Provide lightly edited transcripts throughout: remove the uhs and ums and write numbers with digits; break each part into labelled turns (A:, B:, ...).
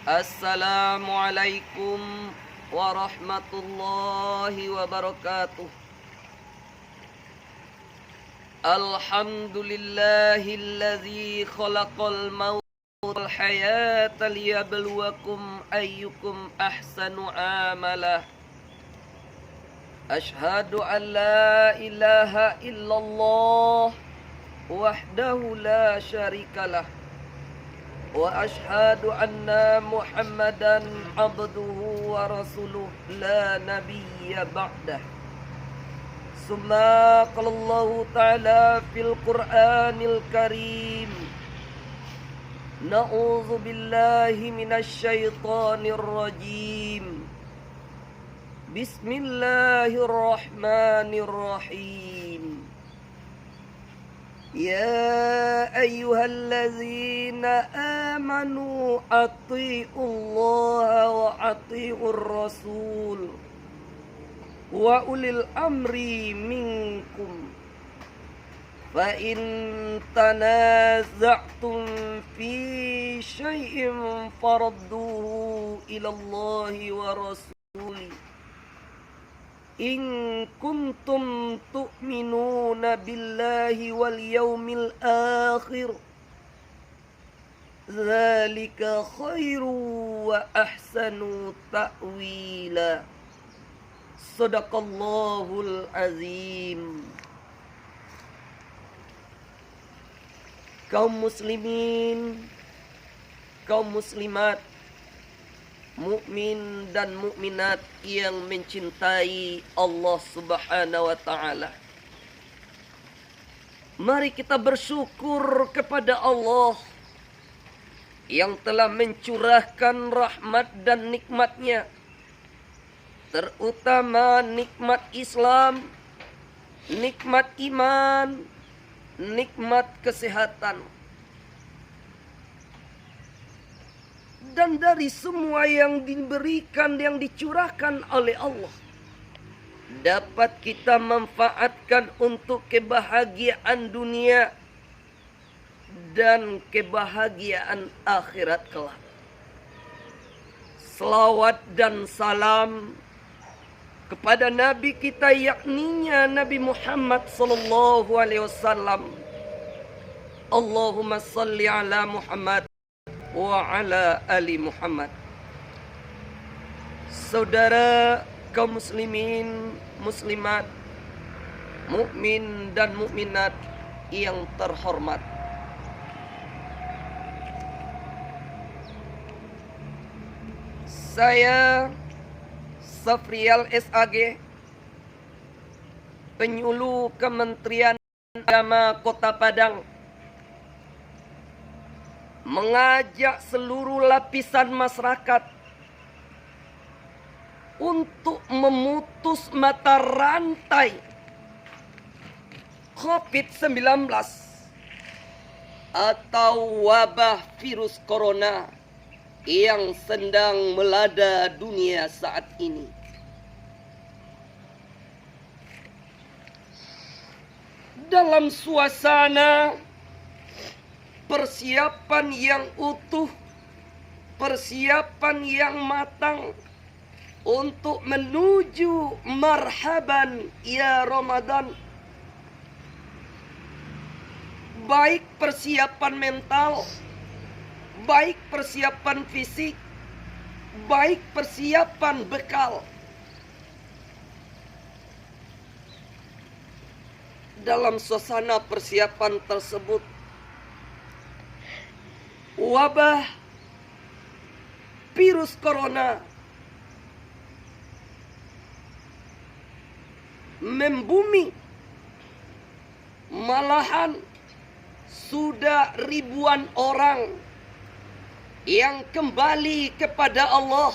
A: Assalamualaikum warahmatullahi wabarakatuh. Alhamdulillahilladzi khalaqal mauta wal hayata liyabluwakum ayyukum ahsanu amala. Ashhadu an la ilaha illallah wahdahu la syarikalah wa ashhadu anna Muhammadan abduhu wa rasuluh la nabiyya ba'dah. Summa qala Allah ta'ala fil Qur'anil Karim, na'udzu billahi minasy syaithanir rajim. Bismillahirrahmanirrahim. Ya ayyuhalladzina amanu athi'ullaha wa athi'ur rasul wa ulil amri minkum. Fa in tanaza'tum fi syai'in faradduhu ila Allahi wa rasuli in kuntum tu'minuna billahi wal yawmil akhir dzalika khairu wa ahsanu ta'wila. Sadaqallahul azim. Kaum muslimin, kaum muslimat, mukmin dan mukminat yang mencintai Allah Subhanahu wa taala. Mari kita bersyukur kepada Allah yang telah mencurahkan rahmat dan nikmat-Nya, terutama nikmat Islam, nikmat iman, nikmat kesehatan. Dan dari semua yang diberikan, yang dicurahkan oleh Allah, dapat kita manfaatkan untuk kebahagiaan dunia dan kebahagiaan akhirat kelak. Selawat dan salam kepada Nabi kita, yakninya Nabi Muhammad sallallahu alaihi wasallam. Allahumma salli ala Muhammad wa ala ali Muhammad. Saudara kaum muslimin, muslimat, mukmin dan mukminat yang terhormat, saya Safrial SAG, penyuluh Kementerian Agama Kota Padang, mengajak seluruh lapisan masyarakat untuk memutus mata rantai COVID-19 atau wabah virus corona yang sedang melanda dunia saat ini. Dalam suasana persiapan yang utuh, persiapan yang matang untuk menuju marhaban ya Ramadan, baik persiapan mental, baik persiapan fisik, baik persiapan bekal. Dalam suasana persiapan tersebut, wabah virus corona membumi. Malahan sudah ribuan orang yang kembali kepada Allah.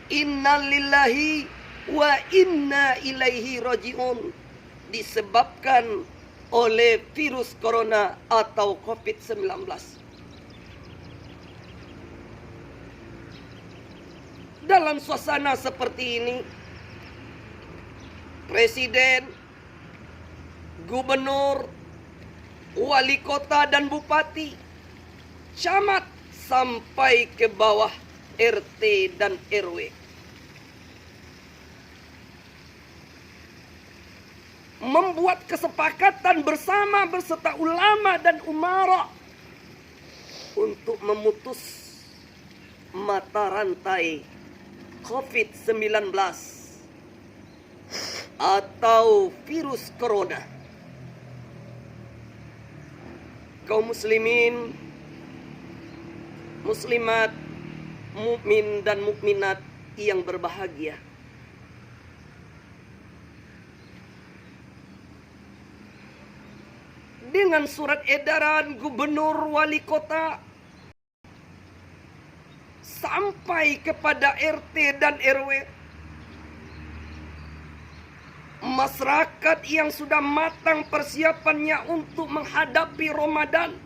A: Innalillahi wa inna ilaihi raji'un, disebabkan oleh virus corona atau COVID-19. Dalam suasana seperti ini, presiden, gubernur, wali kota dan bupati, camat, sampai ke bawah RT dan RW. Membuat kesepakatan bersama berserta ulama dan umara untuk memutus mata rantai COVID-19 atau virus corona. Kaum muslimin, muslimat, mukmin dan mukminat yang berbahagia. Dengan surat edaran gubernur wali kota sampai kepada RT dan RW, masyarakat yang sudah matang persiapannya untuk menghadapi Ramadan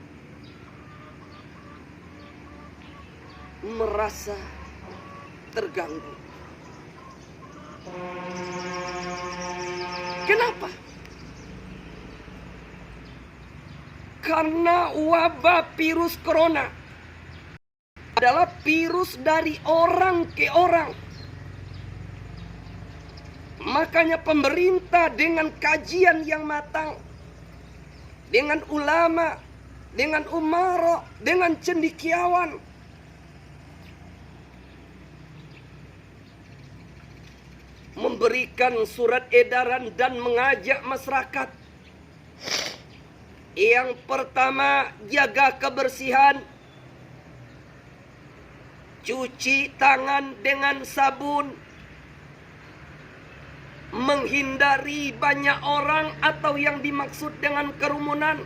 A: merasa terganggu. Kenapa? Karena wabah virus corona adalah virus dari orang ke orang. Makanya pemerintah dengan kajian yang matang, dengan ulama, dengan umara, dengan cendekiawan, memberikan surat edaran dan mengajak masyarakat. Yang pertama, jaga kebersihan. Cuci tangan dengan sabun. Menghindari banyak orang atau yang dimaksud dengan kerumunan.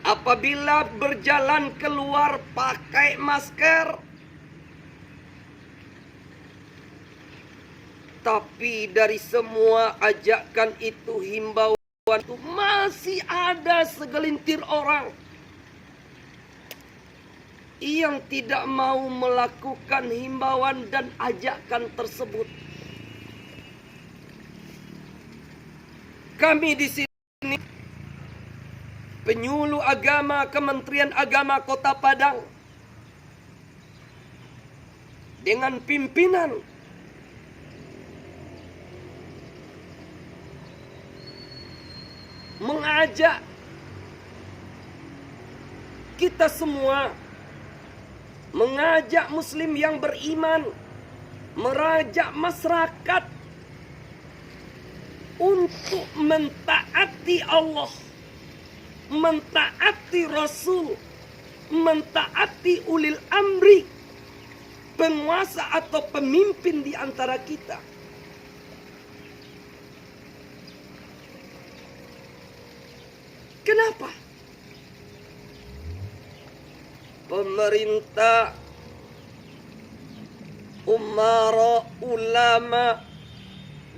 A: Apabila berjalan keluar, pakai masker. Tapi dari semua ajakan itu, himbauan itu, masih ada segelintir orang yang tidak mau melakukan himbauan dan ajakan tersebut. Kami di sini, penyuluh agama Kementerian Agama Kota Padang, dengan pimpinan mengajak kita semua, mengajak muslim yang beriman, mengajak masyarakat untuk mentaati Allah, mentaati Rasul, mentaati ulil amri, penguasa atau pemimpin di antara kita. Kenapa? Pemerintah, umara, ulama,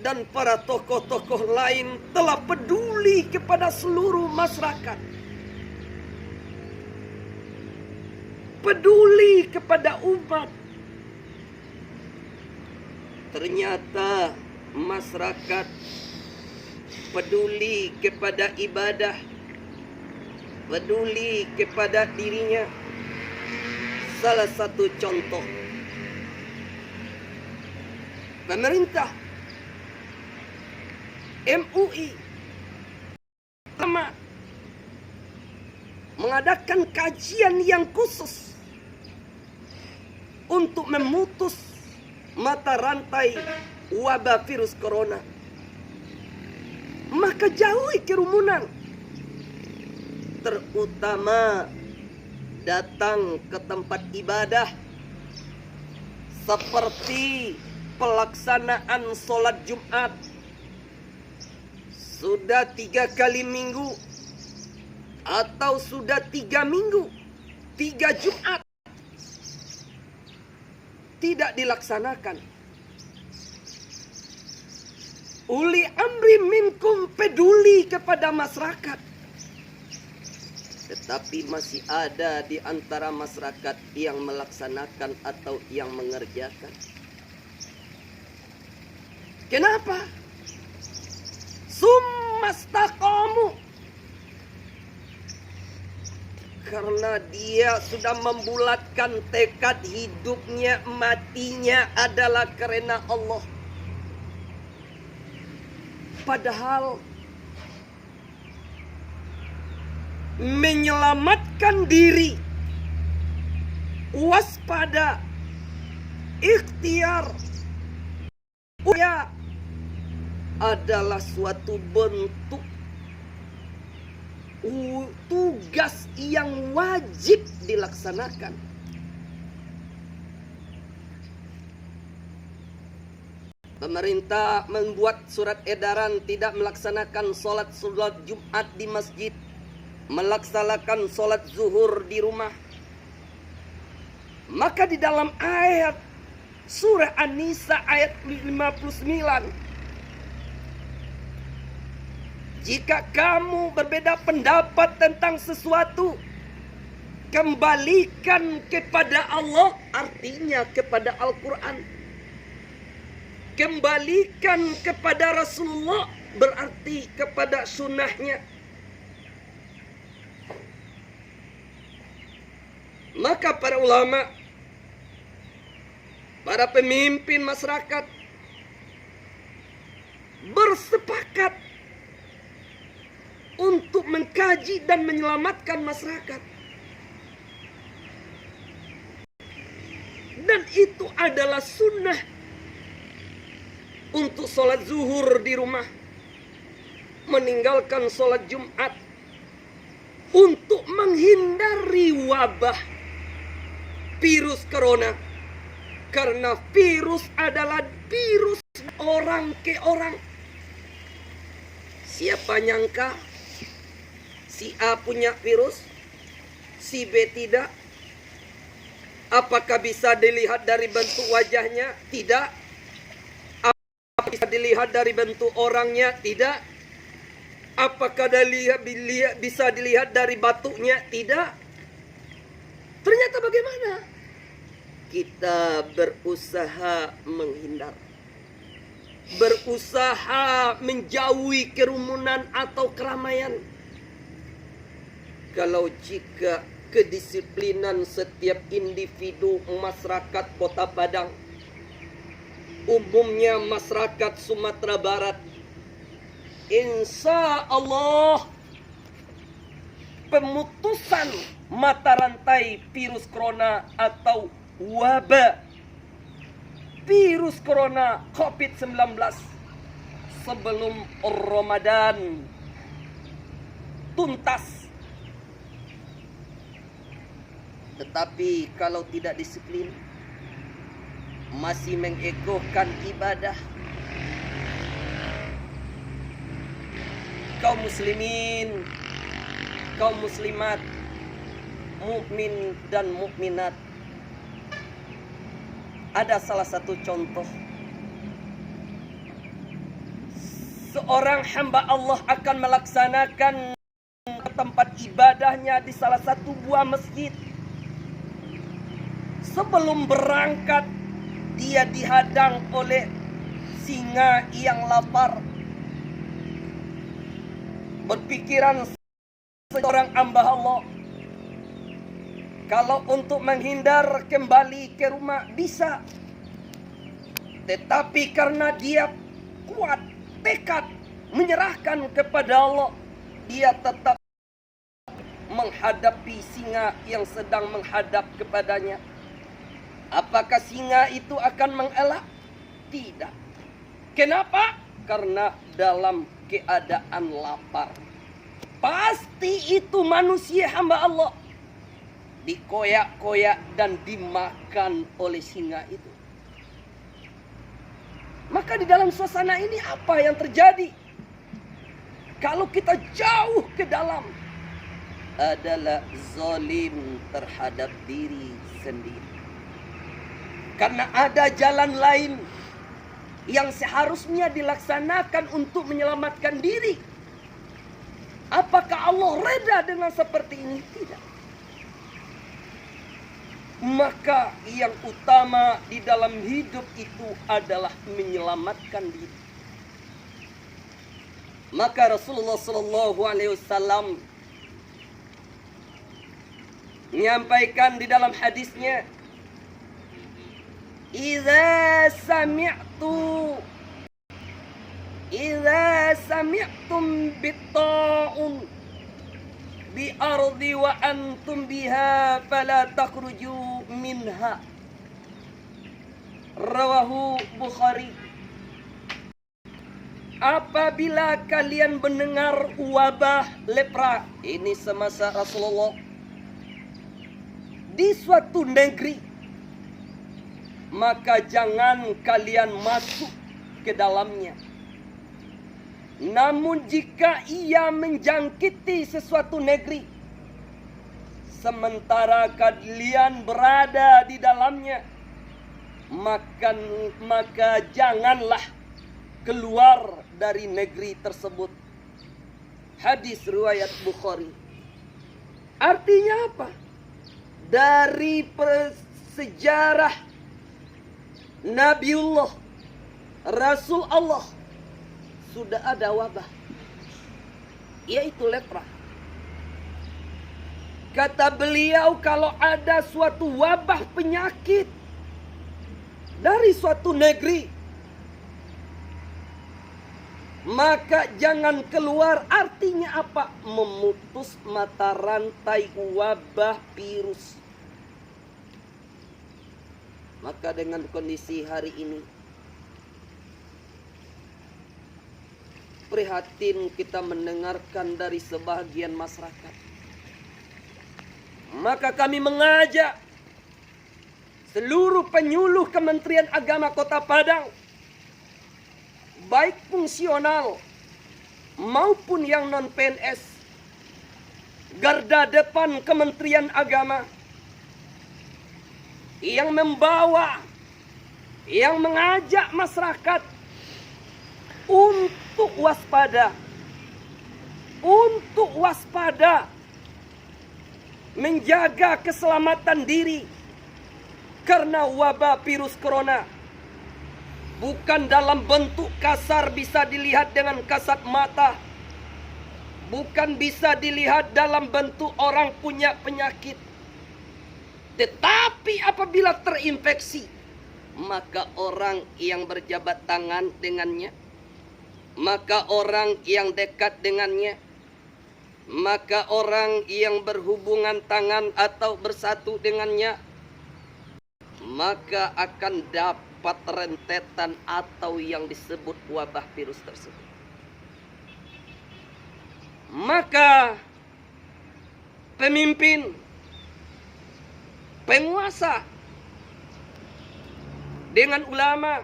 A: dan para tokoh-tokoh lain telah peduli kepada seluruh masyarakat. Peduli kepada umat. Ternyata masyarakat peduli kepada ibadah, peduli kepada dirinya. Salah satu contoh, pemerintah MUI mengadakan kajian yang khusus untuk memutus mata rantai wabah virus corona. Maka jauhi kerumunan, terutama datang ke tempat ibadah seperti pelaksanaan sholat Jumat. Sudah 3 kali minggu atau sudah 3 minggu, 3 Jumat tidak dilaksanakan. Uli amri minkum, peduli kepada masyarakat. Tetapi masih ada di antara masyarakat yang melaksanakan atau yang mengerjakan. Kenapa? Summastaqamu. Karena dia sudah membulatkan tekad hidupnya, matinya adalah karena Allah. Padahal menyelamatkan diri, waspada, ikhtiar, adalah suatu bentuk tugas yang wajib dilaksanakan. Pemerintah membuat surat edaran tidak melaksanakan sholat Jumat di masjid, melaksanakan sholat zuhur di rumah. Maka di dalam ayat surah An-Nisa ayat 59, jika kamu berbeda pendapat tentang sesuatu, kembalikan kepada Allah, artinya kepada Al-Quran. Kembalikan kepada Rasulullah, berarti kepada sunnahnya. Maka para ulama, para pemimpin masyarakat bersepakat untuk mengkaji dan menyelamatkan masyarakat. Dan itu adalah sunnah untuk sholat zuhur di rumah, meninggalkan sholat Jumat, untuk menghindari wabah virus corona. Karena virus adalah virus orang ke orang. Siapa nyangka si A punya virus, si B tidak? Apakah bisa dilihat dari bentuk wajahnya? Tidak. Apakah bisa dilihat dari bentuk orangnya? Tidak. Apakah bisa dilihat dari batuknya? Tidak. Ternyata bagaimana? Kita berusaha menghindar, berusaha menjauhi kerumunan atau keramaian. Kalau jika kedisiplinan setiap individu masyarakat Kota Padang, umumnya masyarakat Sumatera Barat, insya Allah pemutusan mata rantai virus corona atau wabah virus corona COVID-19 sebelum Ramadan tuntas. Tetapi kalau tidak disiplin, masih mengegohkan ibadah, kaum muslimin, kaum muslimat, mukmin dan mukminat, ada salah satu contoh. Seorang hamba Allah akan melaksanakan tempat ibadahnya di salah satu buah masjid. Sebelum berangkat, dia dihadang oleh singa yang lapar. Berpikiran seorang hamba Allah, kalau untuk menghindar kembali ke rumah bisa. Tetapi karena dia kuat tekad menyerahkan kepada Allah, dia tetap menghadapi singa yang sedang menghadap kepadanya. Apakah singa itu akan mengelak? Tidak. Kenapa? Karena dalam keadaan lapar. Pasti itu manusia hamba Allah dikoyak-koyak dan dimakan oleh singa itu. Maka di dalam suasana ini apa yang terjadi? Kalau kita jauh ke dalam, adalah zalim terhadap diri sendiri. Karena ada jalan lain yang seharusnya dilaksanakan untuk menyelamatkan diri. Apakah Allah reda dengan seperti ini? Tidak. Maka yang utama di dalam hidup itu adalah menyelamatkan diri. Maka Rasulullah SAW menyampaikan di dalam hadisnya, Idza sami'tum bitta'un bi ardi wa antum biha fala takhruju minha. Rawahu Bukhari. Apabila kalian mendengar wabah lepra, ini semasa Rasulullah, di suatu negeri, maka jangan kalian masuk ke dalamnya. Namun jika ia menjangkiti sesuatu negeri, sementara kalian berada di dalamnya, maka janganlah keluar dari negeri tersebut. Hadis riwayat Bukhari. Artinya apa? Dari sejarah Nabiullah, Rasul Allah, sudah ada wabah, yaitu lepra. Kata beliau, kalau ada suatu wabah penyakit dari suatu negeri, maka jangan keluar. Artinya apa? Memutus mata rantai wabah virus. Maka dengan kondisi hari ini, prihatin kita mendengarkan dari sebagian masyarakat. Maka kami mengajak seluruh penyuluh Kementerian Agama Kota Padang, baik fungsional maupun yang non-PNS, garda depan Kementerian Agama, yang membawa, yang mengajak masyarakat untuk waspada, menjaga keselamatan diri karena wabah virus corona. Bukan dalam bentuk kasar bisa dilihat dengan kasat mata, bukan bisa dilihat dalam bentuk orang punya penyakit. Tetapi apabila terinfeksi, maka orang yang berjabat tangan dengannya, maka orang yang dekat dengannya, maka orang yang berhubungan tangan atau bersatu dengannya, maka akan dapat rentetan atau yang disebut wabah virus tersebut. Maka pemimpin, penguasa, dengan ulama,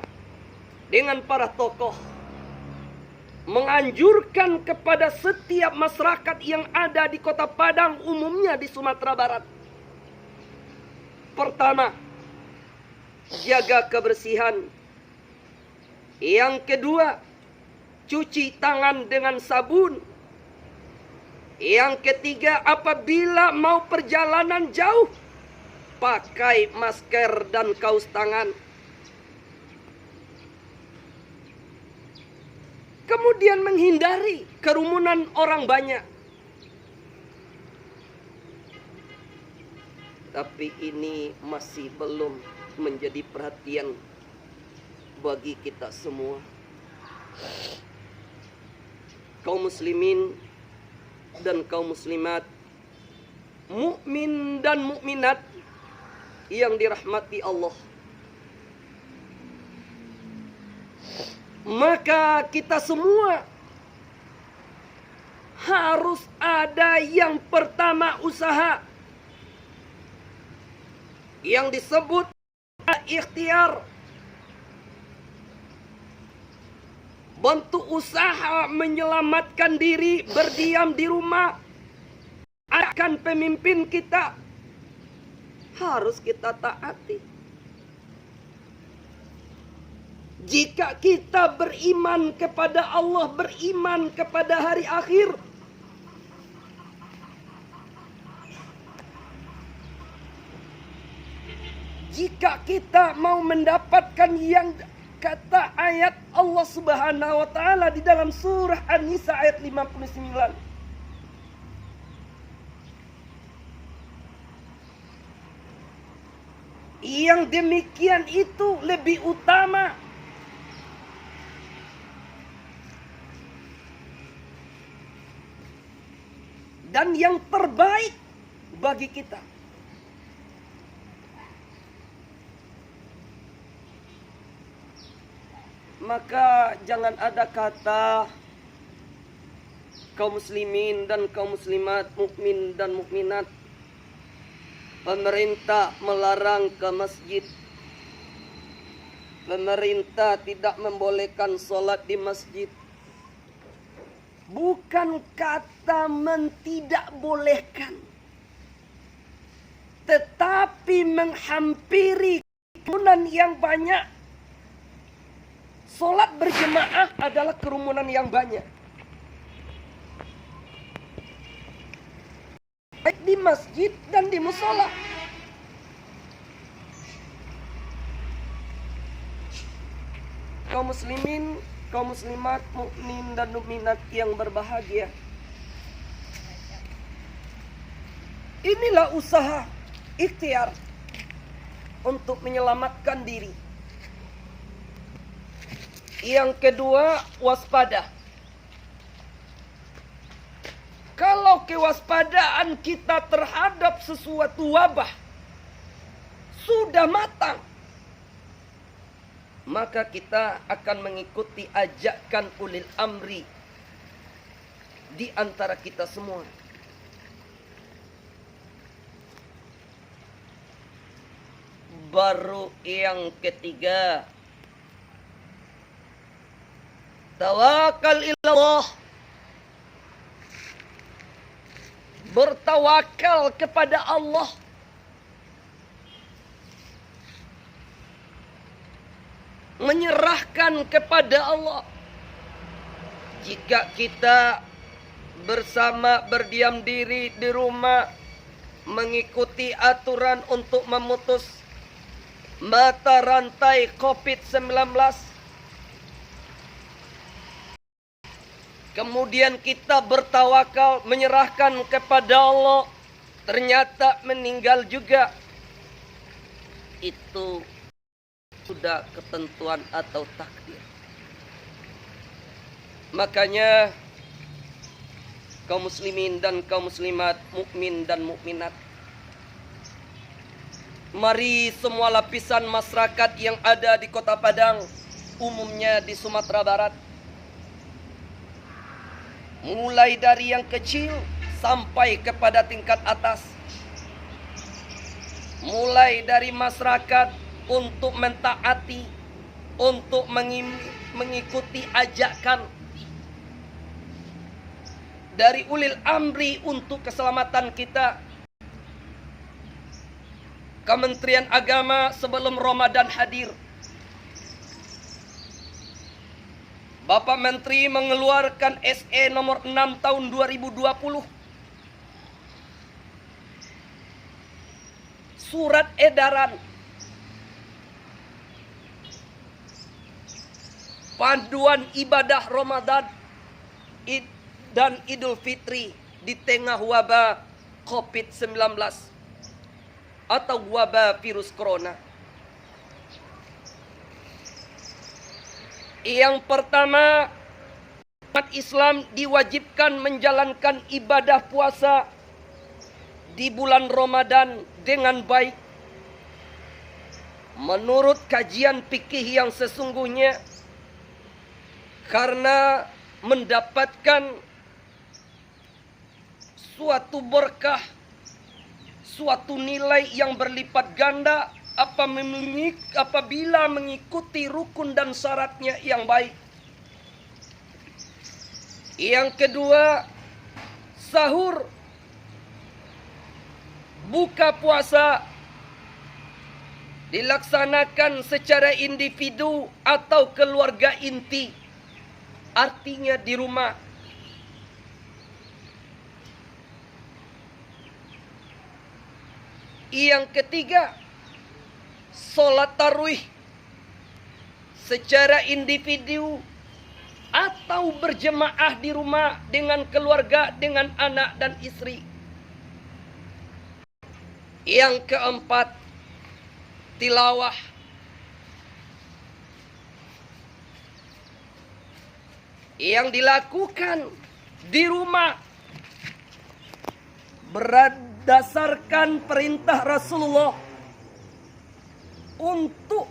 A: dengan para tokoh, menganjurkan kepada setiap masyarakat yang ada di Kota Padang, umumnya di Sumatera Barat. Pertama, jaga kebersihan. Yang kedua, cuci tangan dengan sabun. Yang ketiga, apabila mau perjalanan jauh, pakai masker dan kaos tangan. Kemudian menghindari kerumunan orang banyak. Tapi ini masih belum menjadi perhatian bagi kita semua. Kaum muslimin dan kaum muslimat, mukmin dan mukminat yang dirahmati Allah. Maka kita semua harus ada yang pertama usaha, yang disebut ikhtiar. Bentuk usaha menyelamatkan diri, berdiam di rumah, akan pemimpin kita harus kita taati. Jika kita beriman kepada Allah, beriman kepada hari akhir, jika kita mau mendapatkan yang kata ayat Allah Subhanahu wa taala di dalam surah An-Nisa ayat 59. Yang demikian itu lebih utama. Dan yang terbaik bagi kita. Maka jangan ada kata kaum muslimin dan kaum muslimat, mukmin dan mukminat, pemerintah melarang ke masjid, pemerintah tidak membolehkan sholat di masjid. Bukan kata tidak bolehkan, tetapi menghampiri kerumunan yang banyak. Sholat berjemaah adalah kerumunan yang banyak, baik di masjid dan di musola. Kaum muslimin, kaum muslimat, mukmin dan mukminat yang berbahagia, inilah usaha ikhtiar untuk menyelamatkan diri. Yang kedua, waspada. Kalau kewaspadaan kita terhadap sesuatu wabah sudah matang, maka kita akan mengikuti ajakan ulil amri di antara kita semua. Baru yang ketiga, tawakal ilallah. Bertawakal kepada Allah. Menyerahkan kepada Allah. Jika kita bersama berdiam diri di rumah, mengikuti aturan untuk memutus mata rantai COVID-19, kemudian kita bertawakal, menyerahkan kepada Allah, ternyata meninggal juga, itu sudah ketentuan atau takdir. Makanya kaum muslimin dan kaum muslimat, mukmin dan mukminat, mari semua lapisan masyarakat yang ada di Kota Padang, umumnya di Sumatera Barat, mulai dari yang kecil sampai kepada tingkat atas, mulai dari masyarakat untuk mentaati, untuk mengikuti ajakan dari ulil amri untuk keselamatan kita. Kementerian Agama sebelum Ramadan hadir, Bapak Menteri mengeluarkan SE nomor 6 tahun 2020. Surat edaran panduan ibadah Ramadan dan Idul Fitri di tengah wabah COVID-19 atau wabah virus corona. Yang pertama, umat Islam diwajibkan menjalankan ibadah puasa di bulan Ramadan dengan baik. Menurut kajian fikih yang sesungguhnya, karena mendapatkan suatu berkah, suatu nilai yang berlipat ganda apabila mengikuti rukun dan syaratnya yang baik. Yang kedua, sahur, buka puasa dilaksanakan secara individu atau keluarga inti, artinya di rumah. Yang ketiga, sholat tarawih secara individu atau berjemaah di rumah dengan keluarga, dengan anak dan istri. Yang keempat, tilawah, yang dilakukan di rumah berdasarkan perintah Rasulullah untuk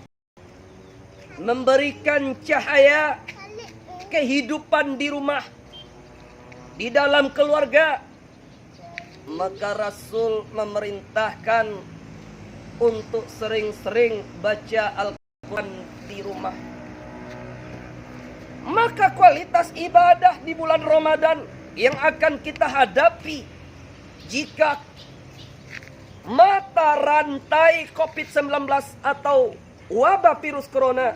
A: memberikan cahaya kehidupan di rumah, di dalam keluarga, maka Rasul memerintahkan untuk sering-sering baca Al-Quran di rumah. Maka kualitas ibadah di bulan Ramadan yang akan kita hadapi jika mata rantai COVID-19 atau wabah virus corona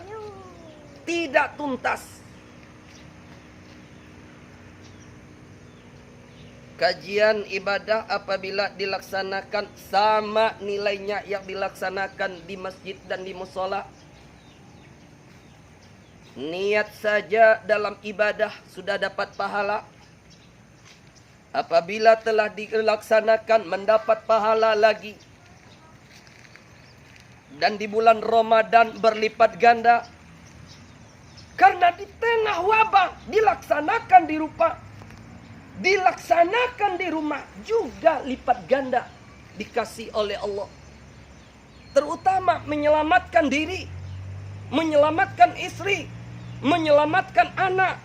A: tidak tuntas. Kajian ibadah apabila dilaksanakan sama nilainya yang dilaksanakan di masjid dan di musola. Niat saja dalam ibadah sudah dapat pahala. Apabila telah dilaksanakan mendapat pahala lagi. Dan di bulan Ramadan berlipat ganda. Karena di tengah wabah dilaksanakan di rumah. Dilaksanakan di rumah juga lipat ganda dikasih oleh Allah. Terutama menyelamatkan diri, menyelamatkan istri, menyelamatkan anak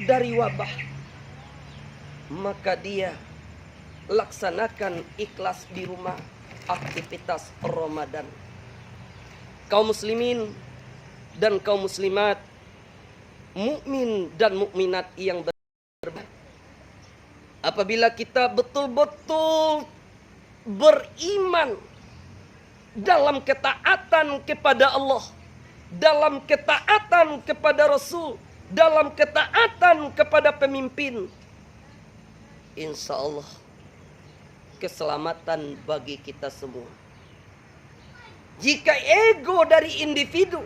A: dari wabah. Maka dia laksanakan ikhlas di rumah aktivitas Ramadan. Kaum muslimin dan kaum muslimat, mukmin dan mukminat yang berbahagia. Apabila kita betul-betul beriman dalam ketaatan kepada Allah, dalam ketaatan kepada Rasul, dalam ketaatan kepada pemimpin, insya Allah keselamatan bagi kita semua. Jika ego dari individu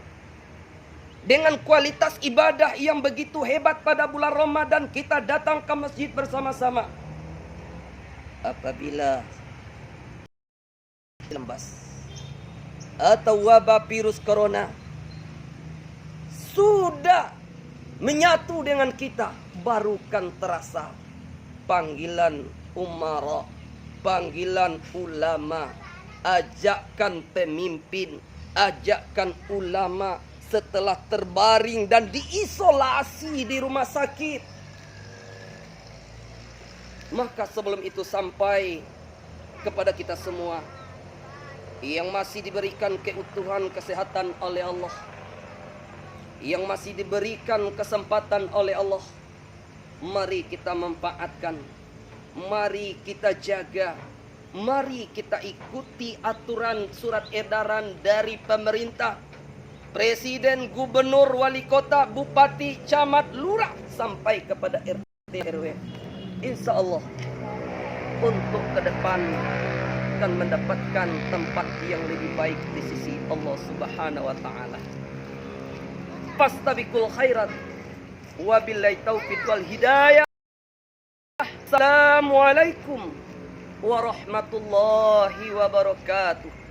A: dengan kualitas ibadah yang begitu hebat pada bulan Ramadan, kita datang ke masjid bersama-sama. Apabila lembas atau wabah virus corona sudah menyatu dengan kita, baru kan terasa panggilan umara, panggilan ulama, ajakkan pemimpin, ajakkan ulama setelah terbaring dan diisolasi di rumah sakit. Maka sebelum itu sampai kepada kita semua yang masih diberikan keutuhan kesehatan oleh Allah, yang masih diberikan kesempatan oleh Allah, mari kita manfaatkan, mari kita jaga, mari kita ikuti aturan surat edaran dari pemerintah, presiden, gubernur, wali kota, bupati, camat, lurah, sampai kepada RT RW. Insya Allah untuk ke depan akan mendapatkan tempat yang lebih baik di sisi Allah Subhanahu wa taala. Fastabiqul khairat wabillahi taufiq wal hidayah. Assalamualaikum warahmatullahi wabarakatuh.